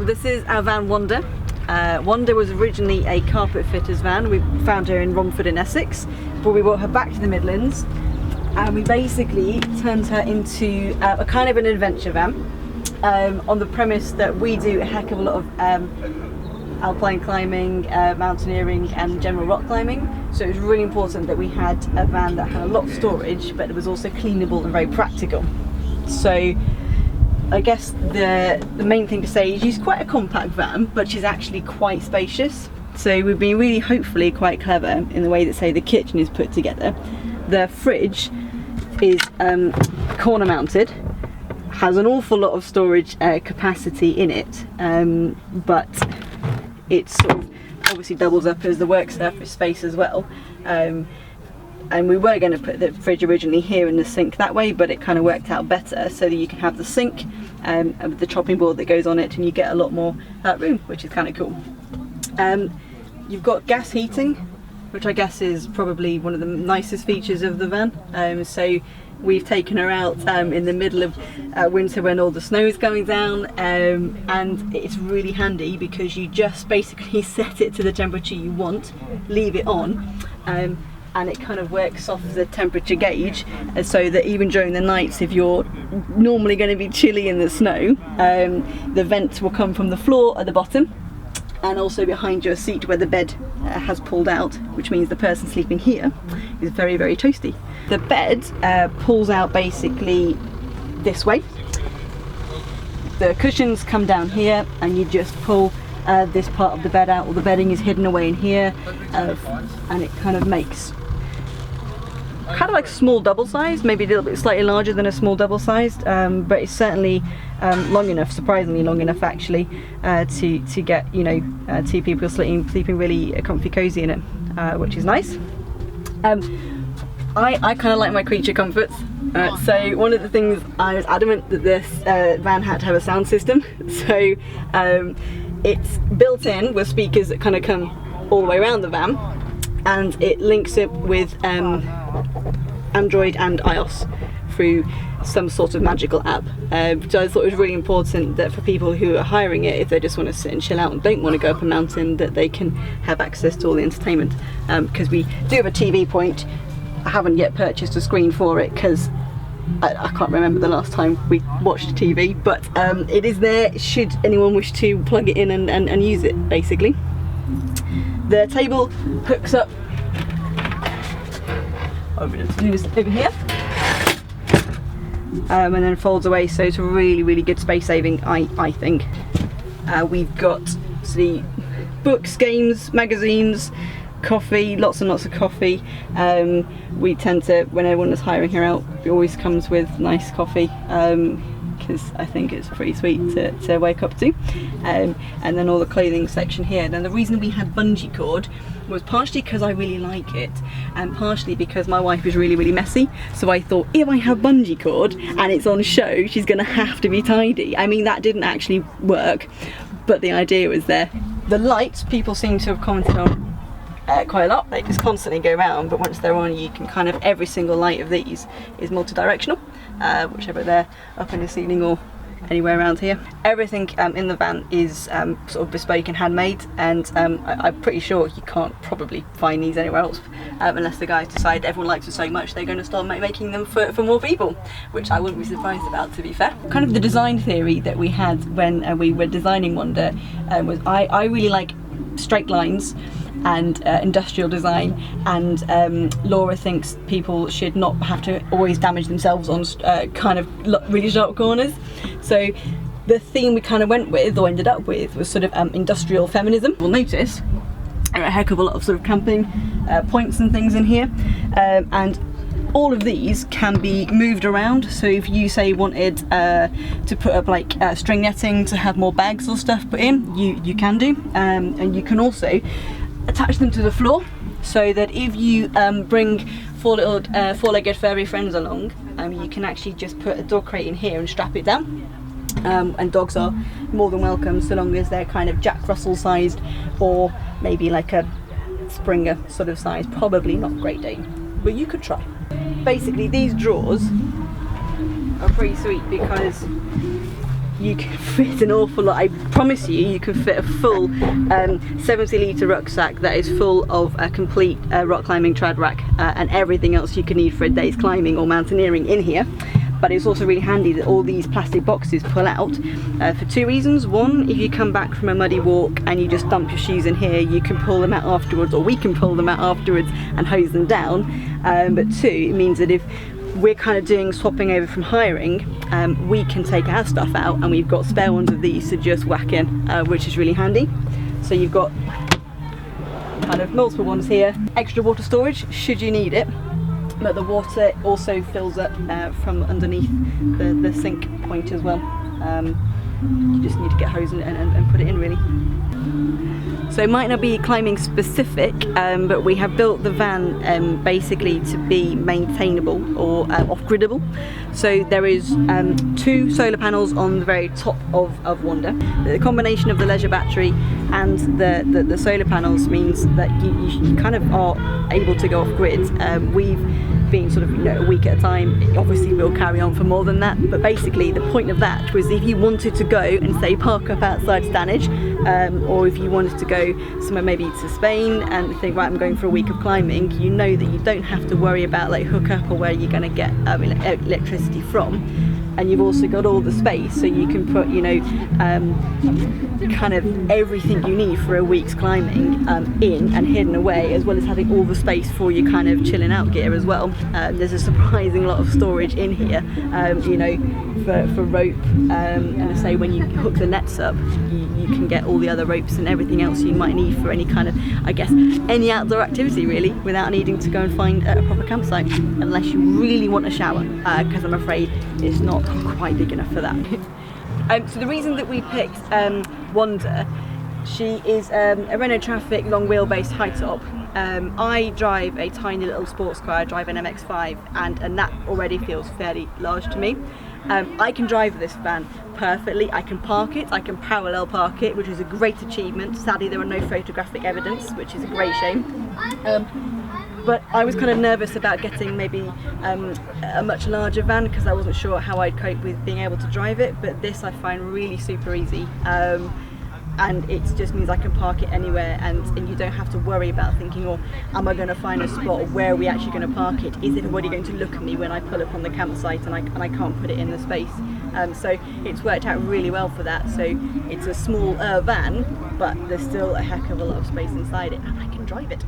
this is our van Wanda. Wanda was originally a carpet fitter's van. We found her in Romford in Essex, but we brought her back to the Midlands and we basically turned her into a kind of an adventure van, on the premise that we do a heck of a lot of alpine climbing, mountaineering and general rock climbing. So it was really important that we had a van that had a lot of storage, but it was also cleanable and very practical. So I guess the main thing to say is she's quite a compact van, but she's actually quite spacious. So we've been really hopefully quite clever in the way that, say, the kitchen is put together. The fridge is corner mounted, has an awful lot of storage capacity in it, but it sort of obviously doubles up as the work surface space as well. And we were going to put the fridge originally here in the sink that way, but it kind of worked out better so that you can have the sink with the chopping board that goes on it, and you get a lot more room, which is kind of cool. You've got gas heating, which I guess is probably one of the nicest features of the van. So we've taken her out in the middle of winter when all the snow is going down, and it's really handy because you just basically set it to the temperature you want, leave it on, and it kind of works off the temperature gauge, so that even during the nights, if you're normally going to be chilly in the snow, the vents will come from the floor at the bottom and also behind your seat where the bed has pulled out, which means the person sleeping here is very, very toasty. The bed pulls out basically this way. The cushions come down here and you just pull this part of the bed out, or the bedding is hidden away in here, and it kind of makes kind of like small double sized, maybe a little bit slightly larger than a small double sized, but it's certainly long enough, surprisingly long enough actually, to get, you know, two people sleeping really comfy cozy in it, which is nice. I kind of like my creature comforts, so one of the things I was adamant that this van had to have a sound system, so it's built in with speakers that kind of come all the way around the van, and it links up with Android and iOS through some sort of magical app, which I thought was really important, that for people who are hiring it, if they just want to sit and chill out and don't want to go up a mountain, that they can have access to all the entertainment, because we do have a TV point. I haven't yet purchased a screen for it because I can't remember the last time we watched TV, but it is there should anyone wish to plug it in and use it, basically. The table hooks up over here, and then folds away, so it's really, really good space saving, I think. We've got the books, games, magazines, coffee, lots and lots of coffee. We tend to, when everyone is hiring her out, it always comes with nice coffee, because I think it's pretty sweet to wake up to. And then all the clothing section here. And the reason we had bungee cord was partially because I really like it, and partially because my wife is really, really messy. So I thought, if I have bungee cord and it's on show, she's gonna have to be tidy. I mean, that didn't actually work, but the idea was there. The lights, people seem to have commented on quite a lot. They just constantly go around, but once they're on, you can kind of, every single light of these is multi-directional, whichever they're up in the ceiling or anywhere around here. Everything in the van is sort of bespoke and handmade, and I'm pretty sure you can't probably find these anywhere else, unless the guys decide everyone likes it so much they're going to start making them for more people, which I wouldn't be surprised about, to be fair. Kind of the design theory that we had when we were designing Wanda was I really like straight lines and industrial design, and Laura thinks people should not have to always damage themselves on kind of really sharp corners. So the theme we kind of went with, or ended up with, was sort of industrial feminism. You'll notice there are a heck of a lot of sort of camping points and things in here, and all of these can be moved around. So if you say wanted to put up like string netting to have more bags or stuff put in, you can do, and you can also attach them to the floor, so that if you bring four-legged furry friends along, you can actually just put a dog crate in here and strap it down, and dogs are more than welcome, so long as they're kind of Jack Russell sized, or maybe like a Springer sort of size. Probably not Great Dane, but you could try. Basically these drawers are pretty sweet because you can fit an awful lot. I promise you can fit a full 70-litre rucksack that is full of a complete rock climbing trad rack and everything else you could need for a day's climbing or mountaineering in here. But it's also really handy that all these plastic boxes pull out for two reasons. One, if you come back from a muddy walk and you just dump your shoes in here, you can pull them out afterwards, or we can pull them out afterwards and hose them down. But two, it means that if we're kind of doing swapping over from hiring, we can take our stuff out and we've got spare ones of these to just whack in, which is really handy. So you've got kind of multiple ones here, extra water storage should you need it. But the water also fills up from underneath the sink point as well. You just need to get hose and put it in, really. So it might not be climbing specific, but we have built the van basically to be maintainable or off-griddable. So there is 2 solar panels on the very top of Wanda. The combination of the leisure battery and the solar panels means that you kind of are able to go off-grid. We've been sort of, you know, a week at a time. Obviously we'll carry on for more than that, but basically the point of that was if you wanted to go and say park up outside Stanage, or if you wanted to go somewhere maybe to Spain and think, right, I'm going for a week of climbing, you know that you don't have to worry about like hookup or where you're going to get electricity from. And you've also got all the space, so you can put, you know, kind of everything you need for a week's climbing in and hidden away, as well as having all the space for your kind of chilling out gear as well. There's a surprising lot of storage in here, you know, for rope, and I say when you hook the nets up, you can get all the other ropes and everything else you might need for any kind of, I guess, any outdoor activity really, without needing to go and find a proper campsite, unless you really want a shower, because I'm afraid it's not quite big enough for that. So the reason that we picked Wanda, she is a Renault Traffic long wheelbase high top. I drive a tiny little sports car, I drive an MX-5, and that already feels fairly large to me. I can drive this van perfectly, I can park it, I can parallel park it, which is a great achievement. Sadly there are no photographic evidence, which is a great shame. But I was kind of nervous about getting maybe a much larger van because I wasn't sure how I'd cope with being able to drive it, but this I find really super easy. And it just means I can park it anywhere, and you don't have to worry about thinking, oh, am I going to find a spot, or where are we actually going to park it? Is everybody going to look at me when I pull up on the campsite and I can't put it in the space? So it's worked out really well for that. So it's a small van, but there's still a heck of a lot of space inside it, and I can drive it.